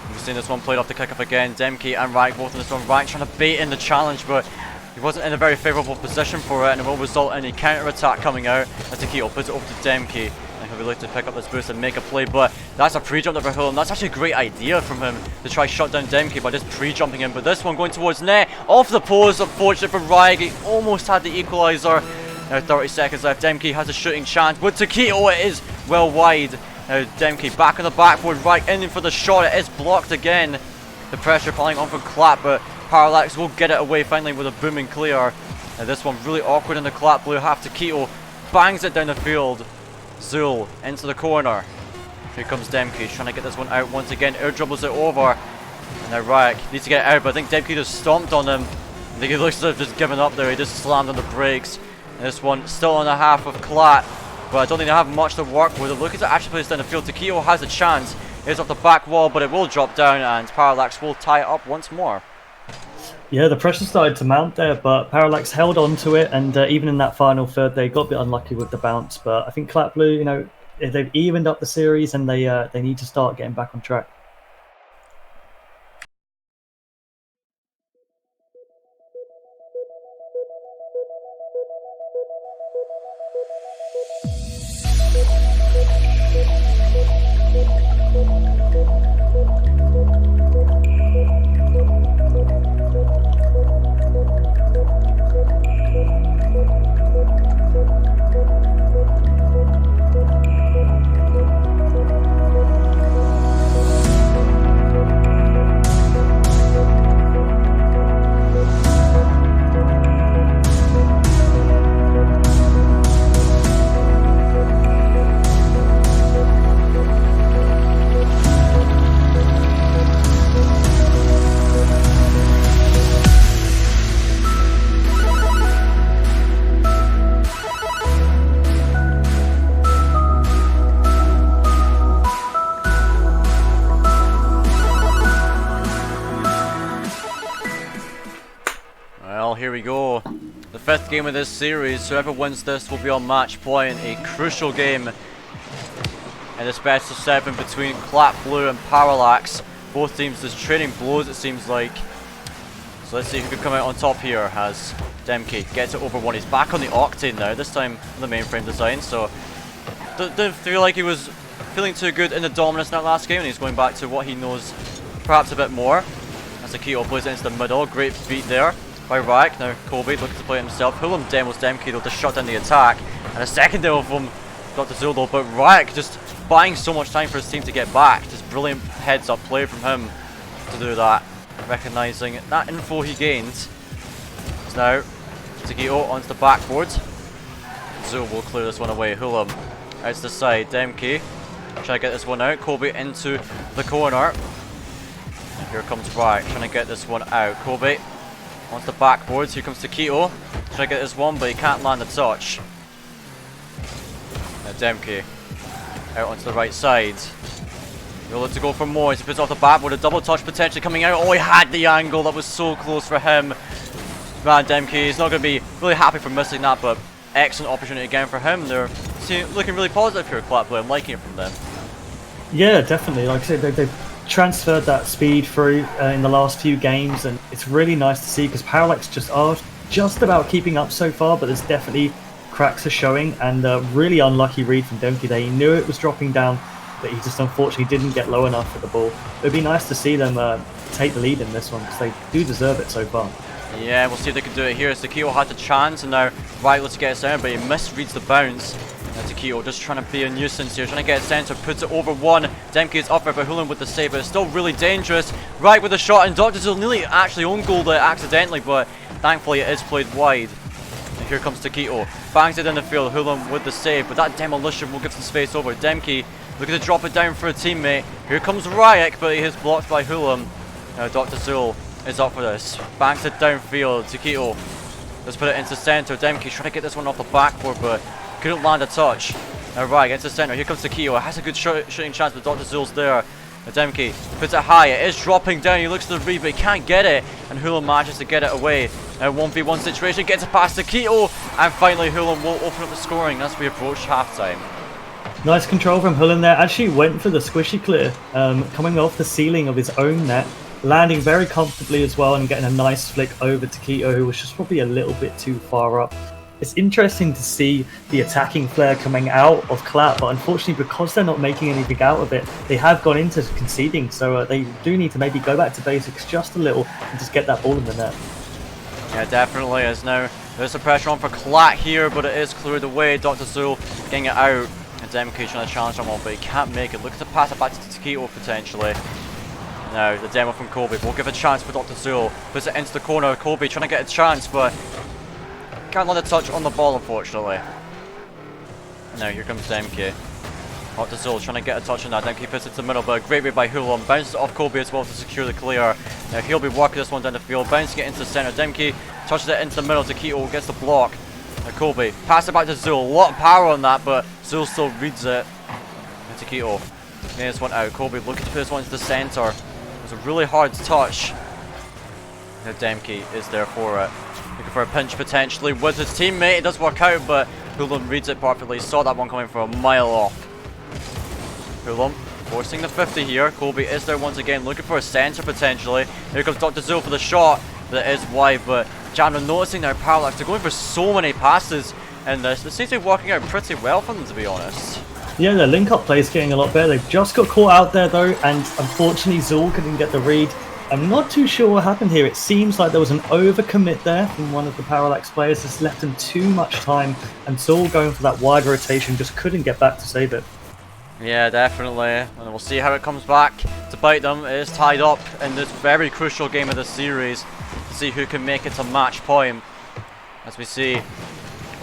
we've seen this one played off the kick-off again. Demke and Ryek both in this one. Ryek trying to bait in the challenge, but he wasn't in a very favourable position for it, and it will result in a counter-attack coming out as Taquito puts it over to Demke. And he'll be looking to pick up this boost and make a play, but that's a pre-jump there for Hulam. That's actually a great idea from him to try shut down Demke by just pre-jumping him, but this one going towards net, off the post, unfortunate for Ryek. He almost had the equaliser. Now 30 seconds left. Demke has a shooting chance, but Taquito, it is well wide. Now Demke back on the backboard, Ryek in for the shot. It is blocked again. The pressure piling on from CLAT, but Parallax will get it away finally with a booming clear. Now this one really awkward in the CLAT blue half. Taquito bangs it down the field. Zul into the corner. Here comes Demke trying to get this one out once again. Air dribbles it over. And now Ryek needs to get it out, but I think Demke just stomped on him. I think he looks to have just given up there. He just slammed on the brakes. And this one still on the half of CLAT, but I don't think they have much to work with. They're looking to actually play this down the field. Taquito has a chance. It's off the back wall, but it will drop down, and Parallax will tie it up once more.
Yeah, the pressure started to mount there, but Parallax held on to it, and even in that final third, they got a bit unlucky with the bounce. But I think CLAT Blue, they've evened up the series, and they need to start getting back on track.
Here we go. The 5th game of this series. Whoever wins this will be on match point. A crucial game in this best of 7 between CLAT Blue and Parallax. Both teams just trading blows, it seems like. So let's see who can come out on top here as Demke gets it over one. He's back on the Octane now, this time the mainframe design, so didn't feel like he was feeling too good in the dominance in that last game, and he's going back to what he knows perhaps a bit more. As Akito plays it into the middle, great beat there by Raik. Now Kobe looking to play it himself. Hulam demos Demke though to shut down the attack, and a second demo from Dr. Zul though, but Raik just buying so much time for his team to get back. Just brilliant heads up play from him to do that, recognising that info he gained. So now Akito onto the backboard. Zul will clear this one away. Hulam out to the side. Demke trying to get this one out. Kobe into the corner. Here comes Raik trying to get this one out. Kobe onto the backboards. Here comes Takito trying to get this one, but he can't land the touch. Now Demke out onto the right side. He'll look to go for more as he puts off the backboard. A double touch potentially coming out. Oh, he had the angle. That was so close for him. Man, Demke is not going to be really happy for missing that, but excellent opportunity again for him. They're looking really positive here, CLAT Blue. I'm liking it from them.
Yeah, definitely. Like I said, they've transferred that speed through in the last few games, and it's really nice to see because Parallax just are just about keeping up so far, but there's definitely cracks are showing, and really unlucky read from Demke there. He knew it was dropping down, but he just unfortunately didn't get low enough for the ball. It would be nice to see them take the lead in this one because they do deserve it so far.
Yeah, we'll see if they can do it here. Takito had the chance, and now Raik lets get it down, but he misreads the bounce. Takito just trying to be a nuisance here, trying to get it center, puts it over one. Demke is up there, but Hulan with the save, but it's still really dangerous. Raik with the shot, and Dr. Zul nearly actually own-goaled it accidentally, but thankfully it is played wide. And here comes Takito, bangs it in the field. Hulan with the save, but that demolition will give some space over. Demke looking to drop it down for a teammate. Here comes Raik, but he is blocked by Hulan. Now Dr. Zul is up for this. Banks it downfield. Takito, let's put it into center. Demke trying to get this one off the backboard, but couldn't land a touch. Now Raik into center. Here comes Takito. Has a good shooting chance, but Dr. Zul's there. Now Demke puts it high. It is dropping down. He looks to the read, but he can't get it. And Hulan manages to get it away. Now 1v1 situation. Gets it past Takito. And finally Hulan will open up the scoring as we approach halftime.
Nice control from Hulan there. Actually went for the squishy clear, coming off the ceiling of his own net, landing very comfortably as well, and getting a nice flick over to Keto, who was just probably a little bit too far up. It's interesting to see the attacking flair coming out of CLAT, but unfortunately because they're not making anything out of it, they have gone into conceding, so they do need to maybe go back to basics just a little and just get that ball in the net.
Yeah, definitely is. Now there's some pressure on for CLAT here, but it is cleared away. Dr. Zul getting it out, and Demke trying to challenge him on, but he can't make it. Looks to pass it back to Takito potentially. Now the demo from Kobe will give a chance for Dr. Zul. Puts it into the corner. Kobe trying to get a chance, but can't let a touch on the ball, unfortunately. Now here comes Demke. Dr. Zul trying to get a touch on that. Demke puts it to the middle, but a great way by Hulan. Bounces it off Kobe as well to secure the clear. Now he'll be working this one down the field. Bouncing it into the center. Demke touches it into the middle. Takito gets the block. Now Kobe pass it back to Zul. A lot of power on that, but Zul still reads it. And Takito getting this one out. Kobe looking to put this one into the center. It's a really hard touch. Now Demke is there for it. Looking for a pinch potentially with his teammate. It does work out, but Hulan reads it perfectly. Saw that one coming from a mile off. Hulan forcing the 50 here. Kobe is there once again, looking for a center potentially. Here comes Dr. Zul for the shot. That is wide, but Jamna noticing their Parallax. They're going for so many passes in this. It seems to be working out pretty well for them, to be honest.
Yeah, their link-up play is getting a lot better. They've just got caught out there though, and unfortunately Zul couldn't get the read. I'm not too sure what happened here. It seems like there was an overcommit there from one of the Parallax players. This left him too much time, and Zul going for that wide rotation just couldn't get back to save it.
Yeah, definitely. And we'll see how it comes back to bite them. It is tied up in this very crucial game of the series to see who can make it to match point. As we see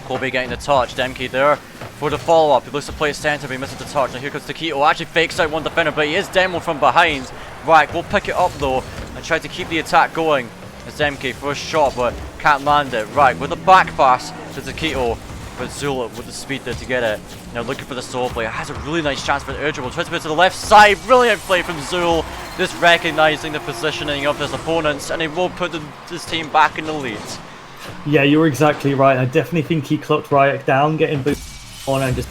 Kobe getting the touch. Demke there for the follow-up. He looks to play center, but he misses the touch. And here comes Takito. Actually fakes out one defender, but he is demoed from behind. Raik will pick it up though and try to keep the attack going. As Demke first shot, but can't land it. Raik with a back pass to Takito, but Zul with the speed there to get it. Now looking for the solo play. Has a really nice chance for the air dribble. Tries to put it to the left side. Brilliant play from Zul. Just recognizing the positioning of his opponents, and he will put his team back in the lead.
Yeah, you're exactly right. I definitely think he clocked Raik down, getting booted on and just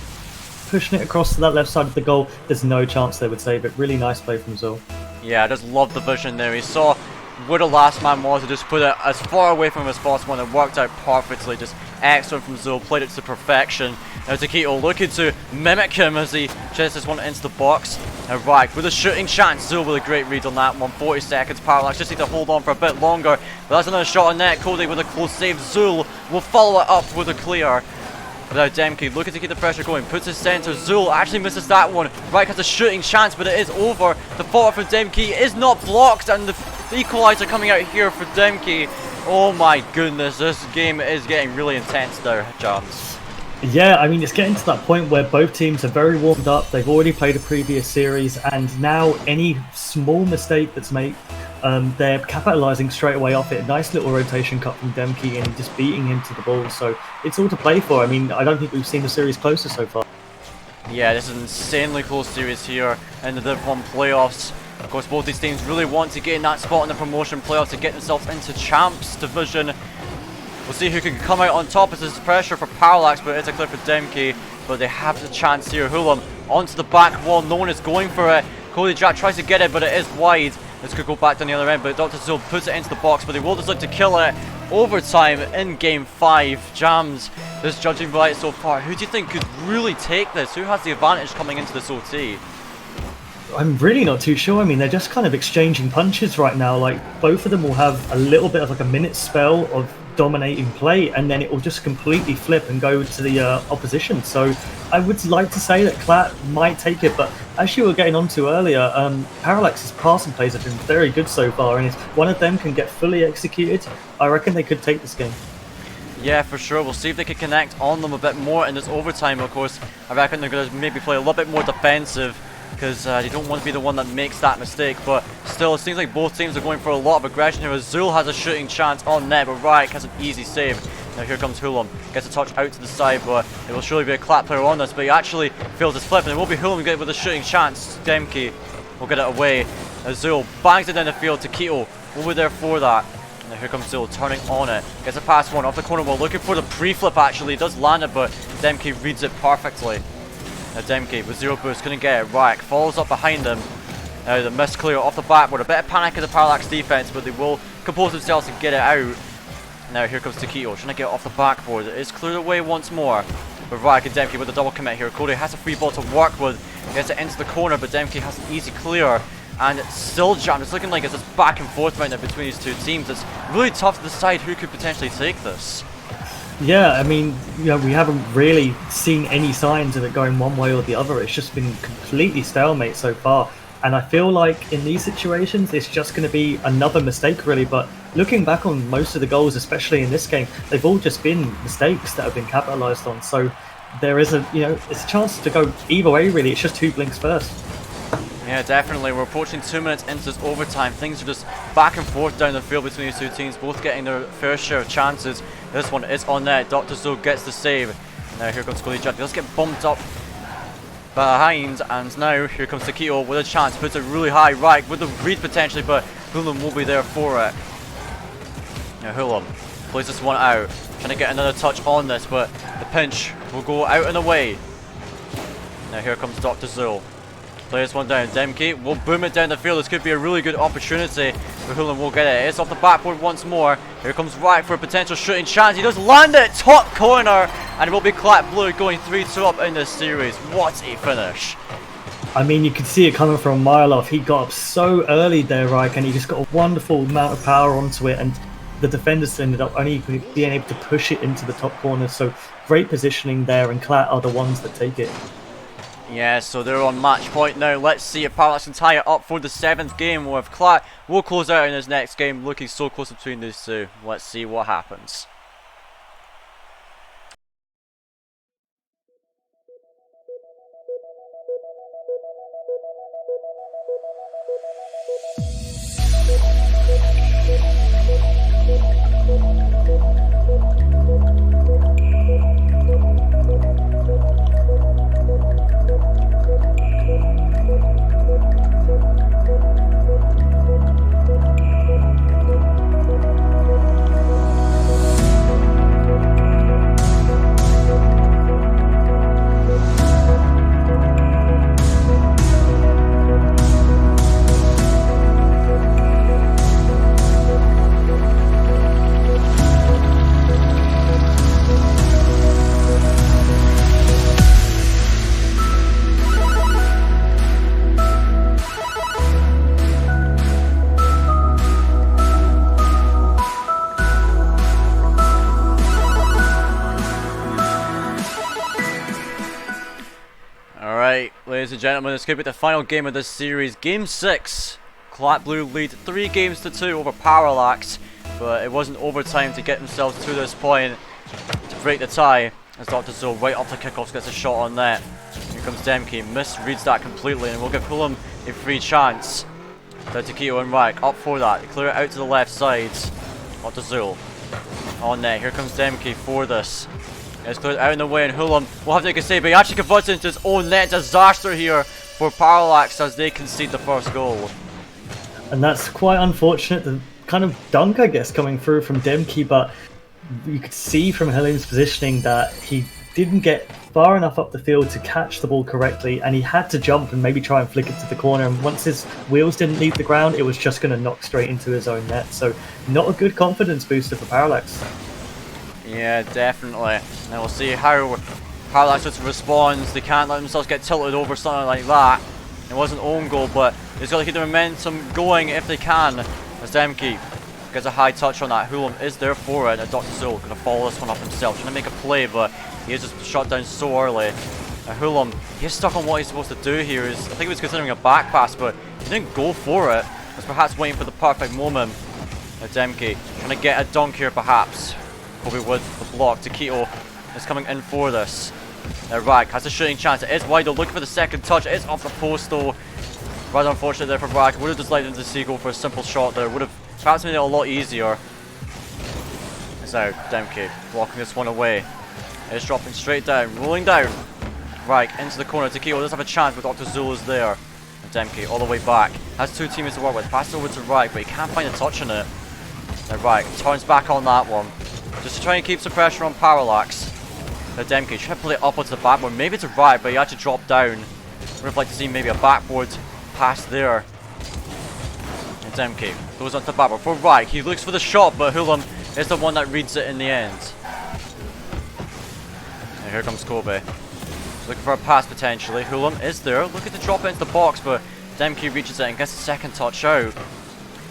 pushing it across to that left side of the goal. There's no chance they would save it. Really nice play from Zul.
Yeah, I just love the vision there. He saw where the last man was to just put it as far away from him as possible, and it worked out perfectly. Just excellent from Zul, played it to perfection. Now Taquito looking to mimic him as he chests this one into the box. Now right, with a shooting chance, Zul with a great read on that one. 40 seconds, Parallax just need to hold on for a bit longer. But that's another shot on net. Cody with a close save. Zul will follow it up with a clear. Now Demke looking to keep the pressure going, puts his center. Zul actually misses that one. Right has a shooting chance, but it is over. The follow from Demke is not blocked, and the equalizer coming out here for Demke. Oh my goodness, this game is getting really intense there, Jams.
Yeah, I mean, it's getting to that point where both teams are very warmed up. They've already played a previous series, and now any small mistake that's made, they're capitalizing straight away off it. Nice little rotation cut from Demke, and just beating him to the ball. So it's all to play for. I mean, I don't think we've seen the series closer so far.
Yeah, this is an insanely close series here in the Div 1 playoffs. Of course, both these teams really want to get in that spot in the promotion playoffs to get themselves into Champs Division. We'll see who can come out on top. As this pressure for Parallax, but it's a clear for Demke. But they have the chance here. Hulam onto the back wall. No one is going for it. Cody Jack tries to get it, but it is wide. This could go back down the other end, but Dr. Zul puts it into the box. But they will just look to kill it. Overtime in Game 5. Jams, this judging right so far. Who do you think could really take this? Who has the advantage coming into this OT?
I'm really not too sure. I mean, they're just kind of exchanging punches right now. Like, both of them will have a little bit of like a minute spell of dominating play, and then it will just completely flip and go to the opposition. So I would like to say that CLAT might take it, but as you were getting onto earlier, Parallax's passing plays have been very good so far, and if one of them can get fully executed, I reckon they could take this game.
Yeah, for sure. We'll see if they can connect on them a bit more in this overtime. Of course, I reckon they're going to maybe play a little bit more defensive, because they don't want to be the one that makes that mistake. But still, it seems like both teams are going for a lot of aggression here. Zul has a shooting chance on net, but Ryek has an easy save. Now here comes Hulam, gets a touch out to the side, but it will surely be a CLAT player on this, but he actually fails his flip, and it will be Hulam with a shooting chance. Demke will get it away. Now Zul bangs it down the field to Keto. We'll be there for that. Now here comes Zul, turning on it. Gets a pass one off the corner wall, looking for the pre-flip actually. He does land it, but Demke reads it perfectly. Now Demke with zero boost, couldn't get it. Ryek follows up behind him. Now the miss clear off the backboard. A bit of panic in the Parallax defense, but they will compose themselves and get it out. Now here comes Taquito, trying to get off the backboard. It is cleared away once more. But Ryek and Demke with a double commit here. Cody has a free ball to work with. Gets it into the corner, but Demke has an easy clear. And it's still jammed. It's looking like it's just back and forth right now between these two teams. It's really tough to decide who could potentially take this.
Yeah, I mean, you know, we haven't really seen any signs of it going one way or the other. It's just been completely stalemate so far. And I feel like in these situations, it's just going to be another mistake, really. But looking back on most of the goals, especially in this game, they've all just been mistakes that have been capitalized on. So there is it's a chance to go either way, really. It's just who blinks first.
Yeah, definitely. We're approaching 2 minutes into this overtime. Things are just back and forth down the field between these two teams, both getting their fair share of chances. This one is on net. Dr. Zul gets the save. Now here comes Cody Jack. He does get bumped up behind, and now here comes Taquito with a chance. Puts it really high, right, with the read potentially, but Hulam will be there for it. Now Hulam plays this one out, trying to get another touch on this, but the pinch will go out and away. Now here comes Dr. Zul. Play this one down. Demke will boom it down the field. This could be a really good opportunity, but Hulam will get it. It's off the backboard once more. Here comes Ryek for a potential shooting chance. He does land it, top corner, and it will be CLAT Blue going 3-2 up in this series. What a finish.
I mean, you could see it coming from a mile off. He got up so early there, Ryek, and he just got a wonderful amount of power onto it, and the defenders ended up only being able to push it into the top corner. So great positioning there, and CLAT are the ones that take it.
Yeah, so they're on match point now. Let's see if Parallax can tie it up for the 7th game, or if CLAT will close out in his next game. Looking so close between these two. Let's see what happens. ladies and gentlemen, it's going to be the final game of this series. Game 6. CLAT Blue lead 3 games to 2 over Parallax, but it wasn't overtime to get themselves to this point to break the tie. As Dr. Zoe right off the kickoff gets a shot on net. Here comes Demke, misreads that completely, and we'll give Fulham a free chance. Down to Keto and Rack, up for that. They clear it out to the left side. Dr. Zoe on net. Here comes Demke for this. It's cleared out in the way, and Fulham will have to make a save, but he actually converts it into his own net. Disaster here for Parallax as they concede the first goal.
And that's quite unfortunate. The kind of dunk, I guess, coming through from Demke, but you could see from Hellem's positioning that he didn't get far enough up the field to catch the ball correctly, and he had to jump and maybe try and flick it to the corner, and once his wheels didn't leave the ground, it was just going to knock straight into his own net. So not a good confidence booster for Parallax.
Yeah, definitely. Now we'll see how Parallax responds. They can't let themselves get tilted over something like that. It wasn't own goal, but they've got to keep the momentum going if they can. As Demke gets a high touch on that. Fulham is there for it, and Dr. Zoe going to follow this one up himself, trying to make a play, but he is just shot down so early. Fulham, he's stuck on what he's supposed to do here. I think he was considering a back pass, but he didn't go for it. He was perhaps waiting for the perfect moment. Demke trying to get a dunk here, perhaps. Kobe with the block. Taquito is coming in for this. Now Rag has a shooting chance. It is wide, looking for the second touch. It is off the post though. Rather unfortunate there for Rag. Would have just liked him to see go for a simple shot there. Would have perhaps made it a lot easier. It's now Demke blocking this one away. It's dropping straight down, rolling down. Rag into the corner. Taquito does have a chance, but Dr. Zul is there. And Demke all the way back. Has 2 teammates to work with. Passes over to Rag, but he can't find a touch on it. Now Rag turns back on that one. Just to try and keep some pressure on Parallax. Now Demke trying to play it up onto the backboard. Maybe to Rag, but he had to drop down. Would have liked to see maybe a backboard pass there. And Demke goes onto the backboard for Rag. He looks for the shot, but Fulham is the one that reads it in the end. And here comes Kobe. Looking for a pass potentially. Fulham is there. Looking to drop it into the box, but Demke reaches it and gets a second touch out.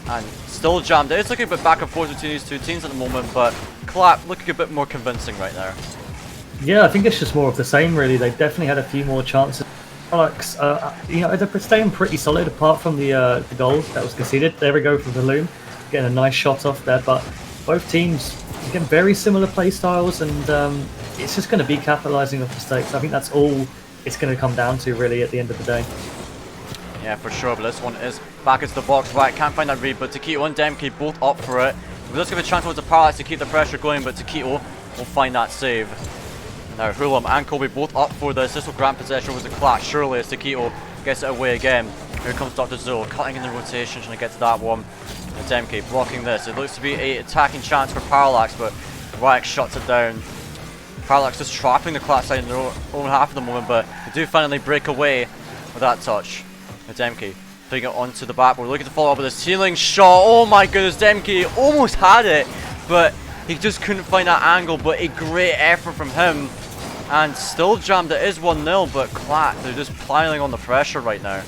And still jammed. It is looking a bit back and forth between these two teams at the moment, but CLAT looking a bit more convincing right now.
Yeah, I think it's just more of the same, really. They've definitely had a few more chances. Parallax, they're staying pretty solid apart from the goal that was conceded. There we go from the loom, getting a nice shot off there. But both teams again very similar play styles, and it's just going to be capitalising off mistakes. I think that's all it's going to come down to, really, at the end of the day.
Yeah, for sure, but this one is back into the box. Right, can't find that read, but Taquito and Demke both up for it. We'll just give a chance towards the Parallax to keep the pressure going, but Taquito will find that save. Now, Fulham and Kobe both up for this. This will grant possession over to CLAT, surely, as Taquito gets it away again. Here comes Dr. Zoe, cutting in the rotation, trying to get to that one. And Demke blocking this. It looks to be an attacking chance for Parallax, but Rack shuts it down. Parallax just trapping the CLAT side in their own half at the moment, but they do finally break away with that touch. Demke putting it onto the backboard, looking to follow up with a ceiling shot. Oh my goodness, Demke almost had it, but he just couldn't find that angle. But a great effort from him, and still jammed. It is 1-0, but CLAT, they're just piling on the pressure right now.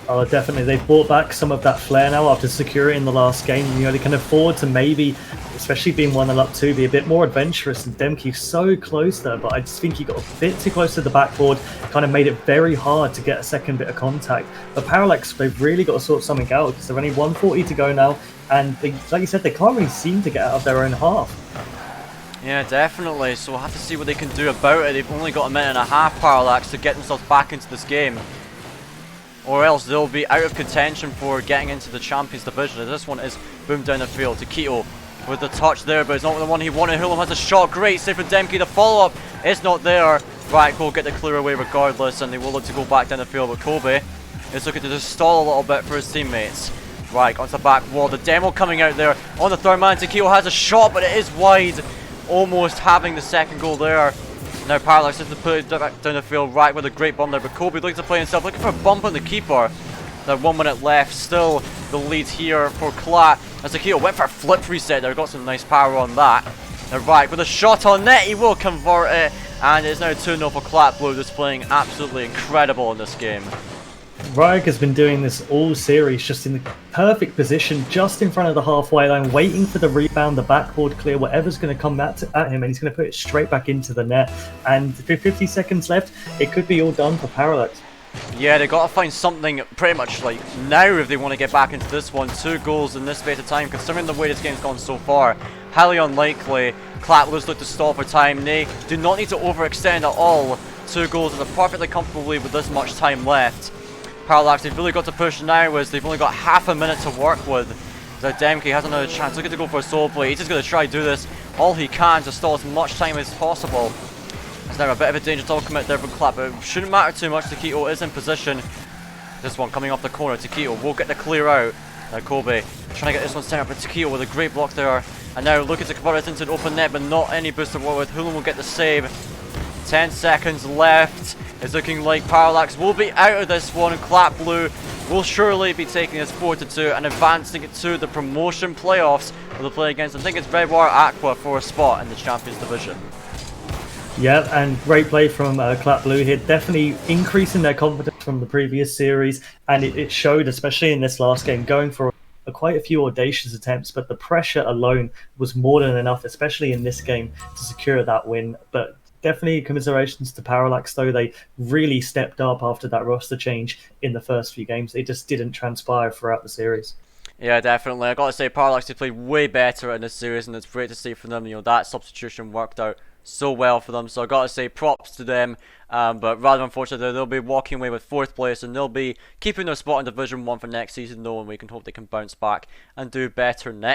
Oh, definitely. They've brought back some of that flair now after securing in the last game. They can afford to maybe, especially being 1-0 up 2, be a bit more adventurous. And Demke's so close there, but I just think he got a bit too close to the backboard, kind of made it very hard to get a second bit of contact. But Parallax, they've really got to sort something out because they're only 140 to go now, and they, like you said, they can't really seem to get out of their own half.
Yeah, definitely. So we'll have to see what they can do about it. They've only got a minute and a half, Parallax, to get themselves back into this game, or else they'll be out of contention for getting into the Champions Division. This one is boomed down the field. Taquito with the touch there, but it's not the one he wanted. Fulham has a shot. Great save from Demke. The follow-up is not there. Right, will get the clear away regardless, and they will look to go back down the field. But Kobe is looking to just stall a little bit for his teammates. Right, onto the back wall. The demo coming out there on the third man. Taquito has a shot, but it is wide. Almost having the second goal there. Now Parallax has to put it back down the field. Right with a great bump there, but Kobe looking to play himself, looking for a bump on the keeper. Now 1 minute left, still the lead here for CLAT. As Taquito went for a flip reset there, got some nice power on that. Now Right with a shot on net, he will convert it, and it's now 2-0 for CLAT Blue, just playing absolutely incredible in this game.
Ryek has been doing this all series, just in the perfect position, just in front of the halfway line, waiting for the rebound, the backboard clear, whatever's going to come at him, and he's going to put it straight back into the net. And with 50 seconds left, it could be all done for Parallax.
Yeah, they gotta find something pretty much like now if they want to get back into this one. 2 goals in this space of time, considering the way this game's gone so far. Highly unlikely. CLAT looks like to stall for time. They do not need to overextend at all. 2 goals and they're perfectly comfortable with this much time left. Parallax, they've really got to push now as they've only got half a minute to work with. Demke has another chance, looking to go for a soul play. He's just going to try to do this all he can to stall as much time as possible. It's now a bit of a dangerous double commit there from CLAT, but it shouldn't matter too much. Taquito is in position. This one coming off the corner. Taquito will get the clear out. Now Kobe trying to get this one sent up, but Taquito with a great block there. And now looking to convert it into an open net, but not any boost to work with. Hulan will get the save. 10 seconds left. It's looking like Parallax will be out of this one. CLAT Blue will surely be taking this 4-2 and advancing it to the promotion playoffs. They'll play against, I think it's Red War Aqua for a spot in the Champions Division.
Yeah, and great play from CLAT Blue here. Definitely increasing their confidence from the previous series, and it showed, especially in this last game, going for quite a few audacious attempts, but the pressure alone was more than enough, especially in this game, to secure that win. But definitely commiserations to Parallax, though. They really stepped up after that roster change in the first few games. It just didn't transpire throughout the series.
Yeah, definitely. I gotta say, Parallax, they played way better in this series, and it's great to see from them. You know, that substitution worked out so well for them. So I gotta say, props to them. But rather unfortunately, they'll be walking away with 4th place, and they'll be keeping their spot in Division 1 for next season, though, and we can hope they can bounce back and do better next.